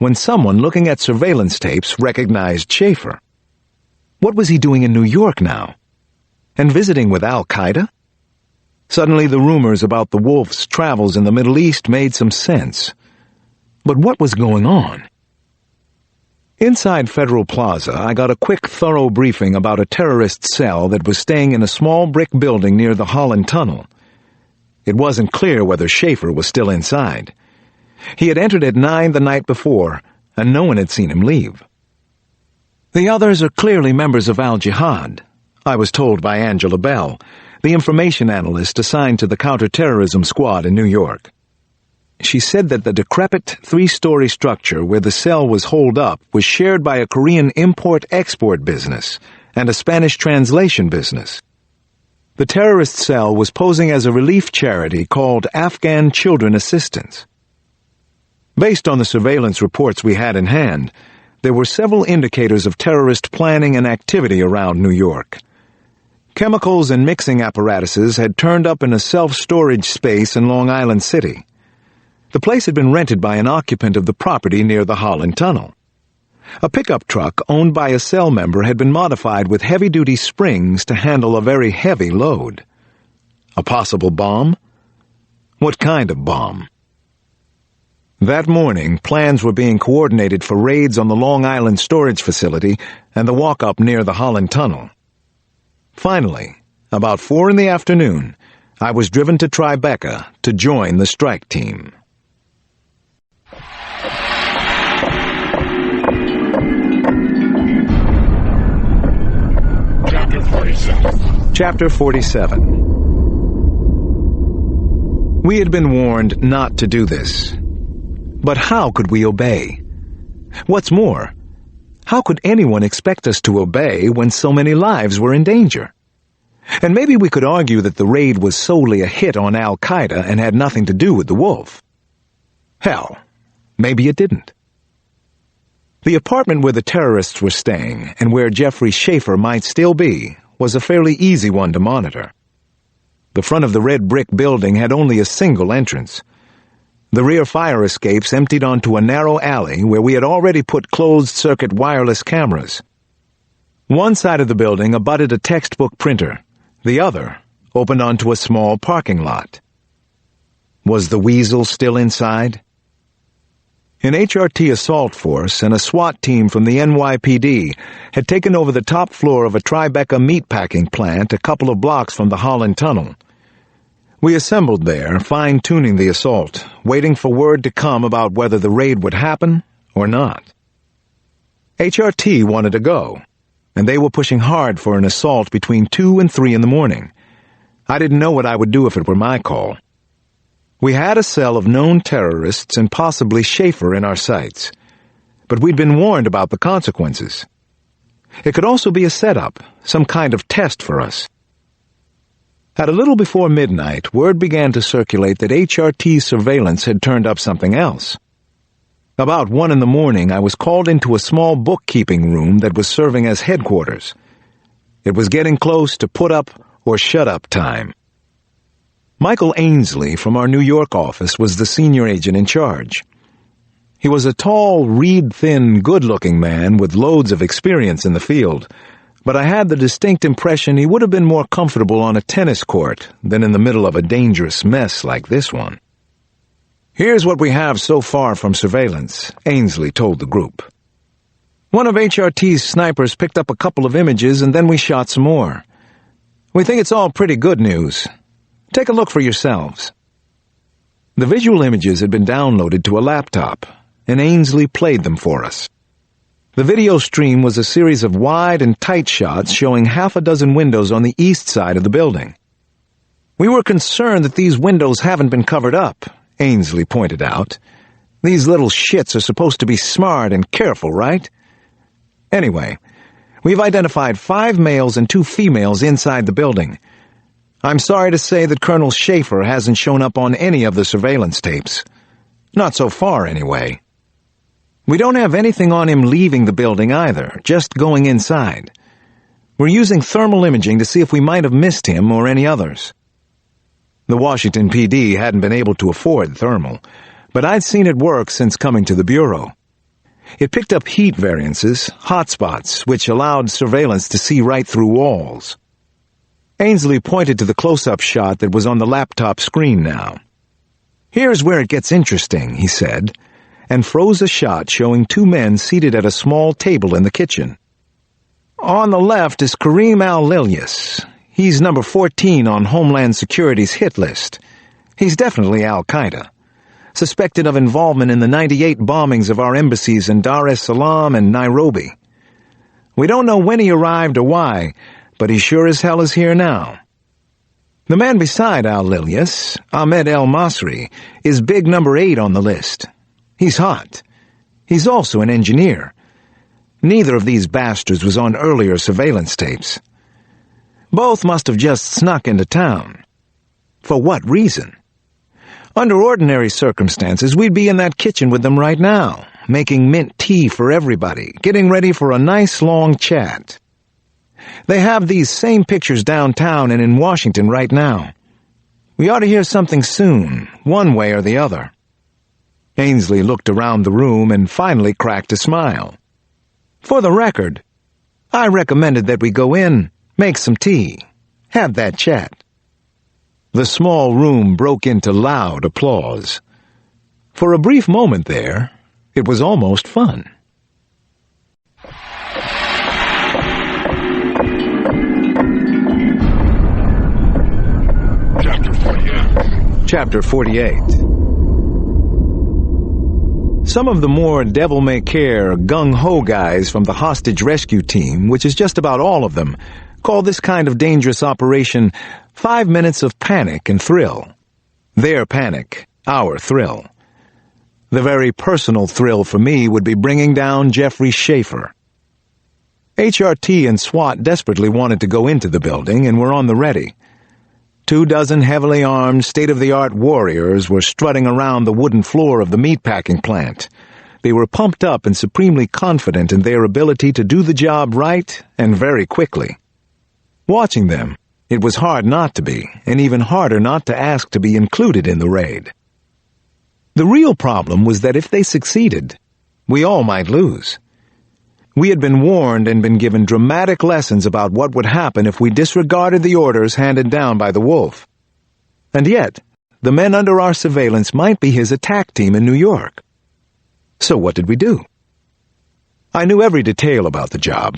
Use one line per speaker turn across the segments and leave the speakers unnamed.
when someone looking at surveillance tapes recognized Schaefer. What was he doing in New York now? And visiting with Al-Qaeda? Suddenly the rumors about the Wolf's travels in the Middle East made some sense. But what was going on? Inside Federal Plaza, I got a quick, thorough briefing about a terrorist cell that was staying in a small brick building near the Holland Tunnel. It wasn't clear whether Schaefer was still inside. He had entered at 9 the night before, and no one had seen him leave. The others are clearly members of Al-Jihad, I was told by Angela Bell, the information analyst assigned to the counterterrorism squad in New York. She said that the decrepit 3-story structure where the cell was holed up was shared by a Korean import-export business and a Spanish translation business. The terrorist cell was posing as a relief charity called Afghan Children Assistance. Based on the surveillance reports we had in hand, there were several indicators of terrorist planning and activity around New York. Chemicals and mixing apparatuses had turned up in a self-storage space in Long Island City. The place had been rented by an occupant of the property near the Holland Tunnel. A pickup truck owned by a cell member had been modified with heavy-duty springs to handle a very heavy load. A possible bomb? What kind of bomb? That morning, plans were being coordinated for raids on the Long Island storage facility and the walk-up near the Holland Tunnel. Finally, about 4 in the afternoon, I was driven to Tribeca to join the strike team. Chapter 47. We had been warned not to do this. But how could we obey? What's more, how could anyone expect us to obey when so many lives were in danger? And maybe we could argue that the raid was solely a hit on Al-Qaeda and had nothing to do with the Wolf. Hell, maybe it didn't. The apartment where the terrorists were staying, and where Jeffrey Schaefer might still be, was a fairly easy one to monitor. The front of the red brick building had only a single entrance. The rear fire escapes emptied onto a narrow alley where we had already put closed-circuit wireless cameras. One side of the building abutted a textbook printer. The other opened onto a small parking lot. Was the weasel still inside? An HRT assault force and a SWAT team from the NYPD had taken over the top floor of a Tribeca meatpacking plant a couple of blocks from the Holland Tunnel. We assembled there, fine-tuning the assault, waiting for word to come about whether the raid would happen or not. HRT wanted to go, and they were pushing hard for an assault between 2 and 3 in the morning. I didn't know what I would do if it were my call. We had a cell of known terrorists and possibly Schaefer in our sights, but we'd been warned about the consequences. It could also be a setup, some kind of test for us. At a little before midnight, word began to circulate that HRT surveillance had turned up something else. About 1 in the morning, I was called into a small bookkeeping room that was serving as headquarters. It was getting close to put up or shut up time. Michael Ainsley from our New York office was the senior agent in charge. He was a tall, reed-thin, good-looking man with loads of experience in the field, but I had the distinct impression he would have been more comfortable on a tennis court than in the middle of a dangerous mess like this one. "Here's what we have so far from surveillance," Ainsley told the group. "One of HRT's snipers picked up a couple of images and then we shot some more. We think it's all pretty good news. Take a look for yourselves." The visual images had been downloaded to a laptop, and Ainsley played them for us. The video stream was a series of wide and tight shots showing half a dozen windows on the east side of the building. "We were concerned that these windows haven't been covered up," Ainsley pointed out. "These little shits are supposed to be smart and careful, right? Anyway, we've identified 5 males and 2 females inside the building. I'm sorry to say that Colonel Schaefer hasn't shown up on any of the surveillance tapes. Not so far, anyway. We don't have anything on him leaving the building either, just going inside. We're using thermal imaging to see if we might have missed him or any others." The Washington PD hadn't been able to afford thermal, but I'd seen it work since coming to the Bureau. It picked up heat variances, hotspots, which allowed surveillance to see right through walls. Ainsley pointed to the close-up shot that was on the laptop screen now. "Here's where it gets interesting," he said, and froze a shot showing two men seated at a small table in the kitchen. "On the left is Kareem al-Ilyas. He's number 14 on Homeland Security's hit list. He's definitely Al-Qaeda. Suspected of involvement in the 98 bombings of our embassies in Dar es Salaam and Nairobi. We don't know when he arrived or why, but he sure as hell is here now. The man beside al-Ilyas, Ahmed el-Masri, is big number 8 on the list. He's hot. He's also an engineer. Neither of these bastards was on earlier surveillance tapes. Both must have just snuck into town. For what reason? Under ordinary circumstances, we'd be in that kitchen with them right now, making mint tea for everybody, getting ready for a nice long chat. They have these same pictures downtown and in Washington right now. We ought to hear something soon, one way or the other." Ainsley looked around the room and finally cracked a smile. "For the record, I recommended that we go in, make some tea, have that chat." The small room broke into loud applause. For a brief moment there, it was almost fun. Chapter 48. Some of the more devil-may-care, gung-ho guys from the hostage rescue team, which is just about all of them, call this kind of dangerous operation 5 minutes of panic and thrill. Their panic, our thrill. The very personal thrill for me would be bringing down Jeffrey Schaefer. HRT and SWAT desperately wanted to go into the building and were on the ready. 24 heavily armed, state-of-the-art warriors were strutting around the wooden floor of the meatpacking plant. They were pumped up and supremely confident in their ability to do the job right and very quickly. Watching them, it was hard not to be, and even harder not to ask to be included in the raid. The real problem was that if they succeeded, we all might lose. We had been warned and been given dramatic lessons about what would happen if we disregarded the orders handed down by the Wolf. And yet, the men under our surveillance might be his attack team in New York. So what did we do? I knew every detail about the job.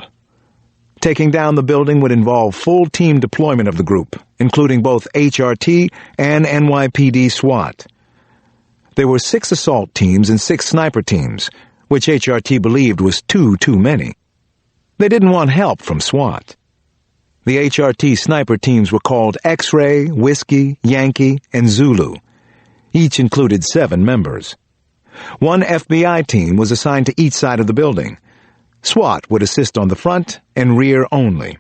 Taking down the building would involve full team deployment of the group, including both HRT and NYPD SWAT. There were 6 assault teams and 6 sniper teams, which HRT believed was too many. They didn't want help from SWAT. The HRT sniper teams were called X-Ray, Whiskey, Yankee, and Zulu. Each included 7 members. 1 FBI team was assigned to each side of the building. SWAT would assist on the front and rear only.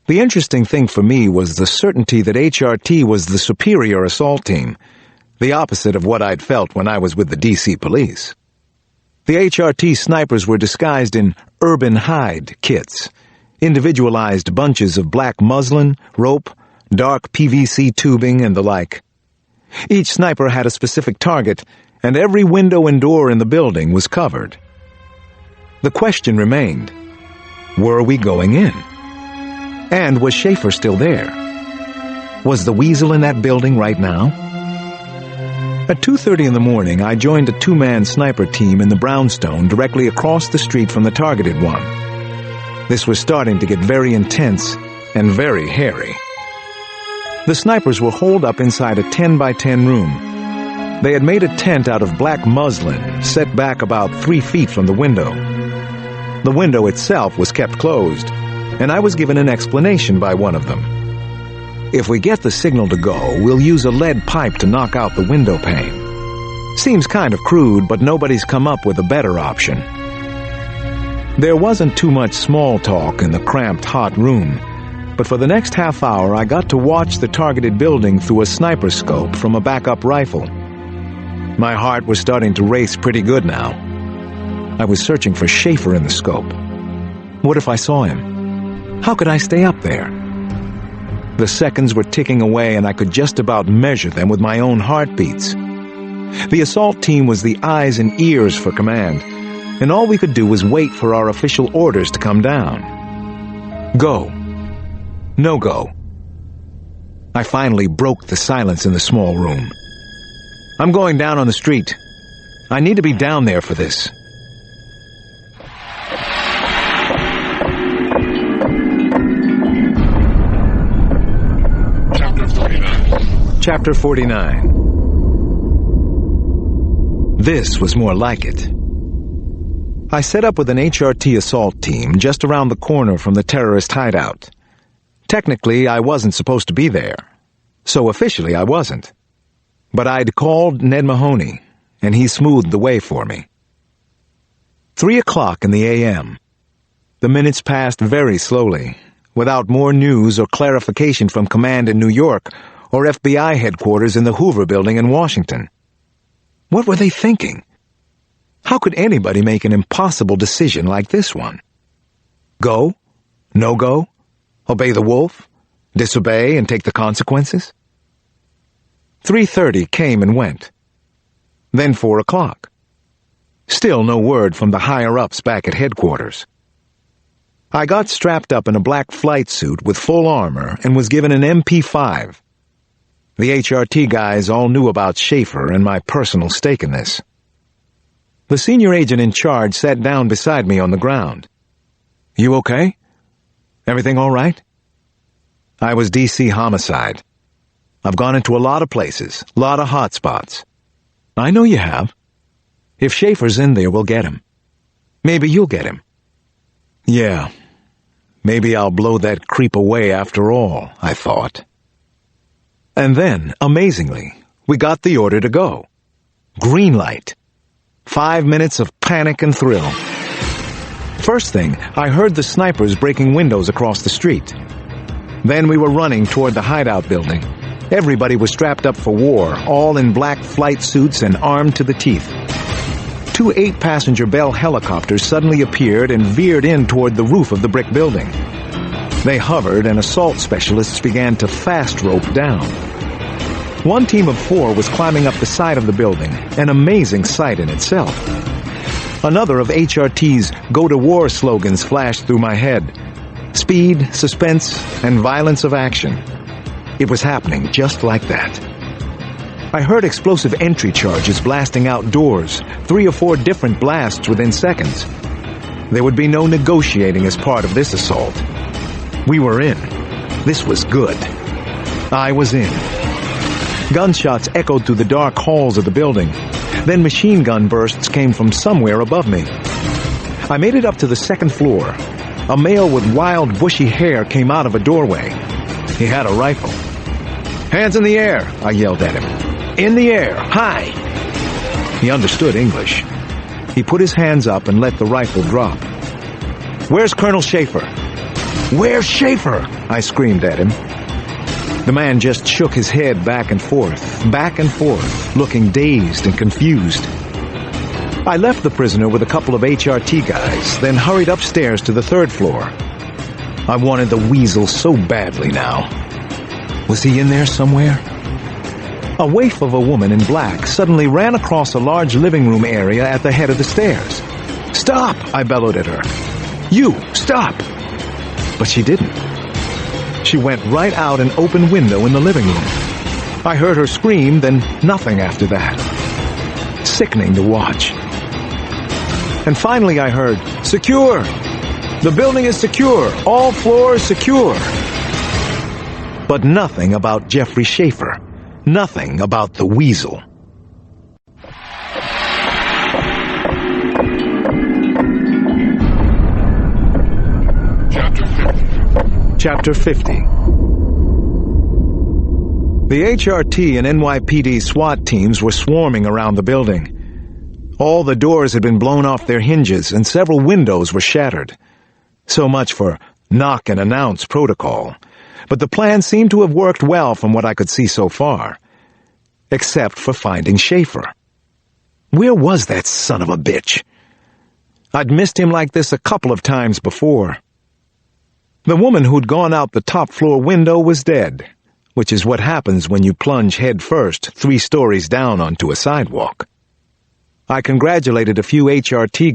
The interesting thing for me was the certainty that HRT was the superior assault team, the opposite of what I'd felt when I was with the D.C. police. The HRT snipers were disguised in urban hide kits, individualized bunches of black muslin, rope, dark PVC tubing, and the like. Each sniper had a specific target, and every window and door in the building was covered. The question remained, were we going in? And was Schaefer still there? Was the weasel in that building right now? At 2:30 in the morning, I joined a 2-man sniper team in the brownstone directly across the street from the targeted one. This was starting to get very intense and very hairy. The snipers were holed up inside a 10-by-10 room. They had made a tent out of black muslin, set back about 3 feet from the window. The window itself was kept closed, and I was given an explanation by one of them. If we get the signal to go, we'll use a lead pipe to knock out the window pane. Seems kind of crude, but nobody's come up with a better option. There wasn't too much small talk in the cramped, hot room, but for the next half hour I got to watch the targeted building through a sniper scope from a backup rifle. My heart was starting to race pretty good now. I was searching for Schaefer in the scope. What if I saw him? How could I stay up there? The seconds were ticking away, and I could just about measure them with my own heartbeats. The assault team was the eyes and ears for command, and all we could do was wait for our official orders to come down. Go. No go. I finally broke the silence in the small room. I'm going down on the street. I need to be down there for this. Chapter 49. This was more like it. I set up with an HRT assault team just around the corner from the terrorist hideout. Technically, I wasn't supposed to be there, so officially I wasn't. But I'd called Ned Mahoney, and he smoothed the way for me. 3 o'clock in the a.m. The minutes passed very slowly, without more news or clarification from command in New York or FBI headquarters in the Hoover Building in Washington. What were they thinking? How could anybody make an impossible decision like this one? Go? No go? Obey the wolf? Disobey and take the consequences? 3:30 came and went. Then 4 o'clock. Still no word from the higher-ups back at headquarters. I got strapped up in a black flight suit with full armor and was given an MP5. The HRT guys all knew about Schaefer and my personal stake in this. The senior agent in charge sat down beside me on the ground. You okay? Everything all right? I was DC homicide. I've gone into a lot of places, a lot of hot spots. I know you have. If Schaefer's in there, we'll get him. Maybe you'll get him. Yeah, maybe I'll blow that creep away after all, I thought. And then, amazingly, we got the order to go. Green light. 5 minutes of panic and thrill. First thing, I heard the snipers breaking windows across the street. Then we were running toward the hideout building. Everybody was strapped up for war, all in black flight suits and armed to the teeth. 2 8-passenger Bell helicopters suddenly appeared and veered in toward the roof of the brick building. They hovered and assault specialists began to fast rope down. One team of 4 was climbing up the side of the building, an amazing sight in itself. Another of HRT's go-to-war slogans flashed through my head. Speed, suspense, and violence of action. It was happening just like that. I heard explosive entry charges blasting outdoors, 3 or 4 different blasts within seconds. There would be no negotiating as part of this assault. We were in. This was good. I was in. Gunshots echoed through the dark halls of the building. Then machine gun bursts came from somewhere above me. I made it up to the 2nd floor. A male with wild, bushy hair came out of a doorway. He had a rifle. Hands in the air, I yelled at him. In the air, high! He understood English. He put his hands up and let the rifle drop. Where's Colonel Schaefer? Where's Schaefer? I screamed at him. The man just shook his head back and forth, looking dazed and confused. I left the prisoner with a couple of HRT guys, then hurried upstairs to the 3rd floor. I wanted the weasel so badly now. Was he in there somewhere? A waif of a woman in black suddenly ran across a large living room area at the head of the stairs. Stop! I bellowed at her. You, stop! But she didn't. She went right out an open window in the living room. I heard her scream, then nothing after that. Sickening to watch. And finally I heard, secure! The building is secure! All floors secure! But nothing about Jeffrey Schaefer. Nothing about the weasel. Chapter 50. The HRT and NYPD SWAT teams were swarming around the building. All the doors had been blown off their hinges and several windows were shattered. So much for knock and announce protocol. But the plan seemed to have worked well from what I could see so far. Except for finding Schaefer. Where was that son of a bitch? I'd missed him like this a couple of times before. The woman who'd gone out the top floor window was dead, which is what happens when you plunge head first 3 stories down onto a sidewalk. I congratulated a few HRT